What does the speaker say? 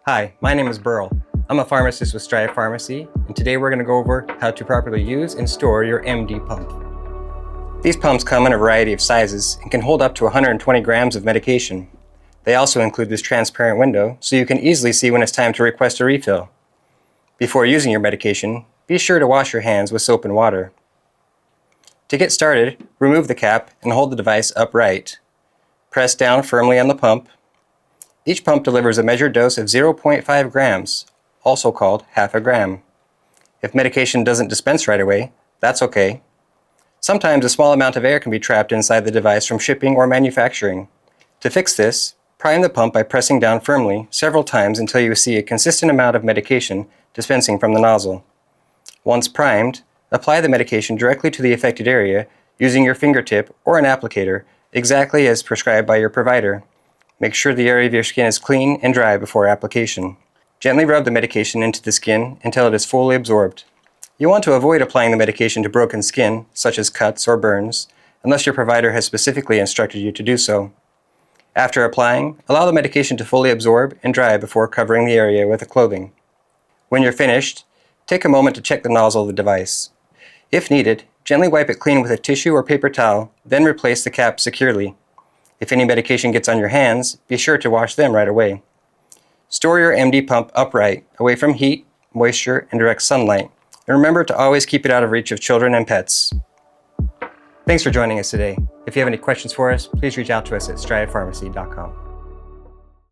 Hi, my name is Burl. I'm a pharmacist with Strive Pharmacy, and today we're going to go over how to properly use and store your MD pump. These pumps come in a variety of sizes and can hold up to 120 grams of medication. They also include this transparent window, so you can easily see when it's time to request a refill. Before using your medication, be sure to wash your hands with soap and water. To get started, remove the cap and hold the device upright. Press down firmly on the pump. Each pump delivers a measured dose of 0.5 grams, also called half a gram. If medication doesn't dispense right away, that's okay. Sometimes a small amount of air can be trapped inside the device from shipping or manufacturing. To fix this, prime the pump by pressing down firmly several times until you see a consistent amount of medication dispensing from the nozzle. Once primed, apply the medication directly to the affected area using your fingertip or an applicator, exactly as prescribed by your provider. Make sure the area of your skin is clean and dry before application. Gently rub the medication into the skin until it is fully absorbed. You want to avoid applying the medication to broken skin, such as cuts or burns, unless your provider has specifically instructed you to do so. After applying, allow the medication to fully absorb and dry before covering the area with the clothing. When you're finished, take a moment to check the nozzle of the device. If needed, gently wipe it clean with a tissue or paper towel, then replace the cap securely. If any medication gets on your hands, be sure to wash them right away. Store your MD pump upright, away from heat, moisture, and direct sunlight. And remember to always keep it out of reach of children and pets. Thanks for joining us today. If you have any questions for us, please reach out to us at strivepharmacy.com.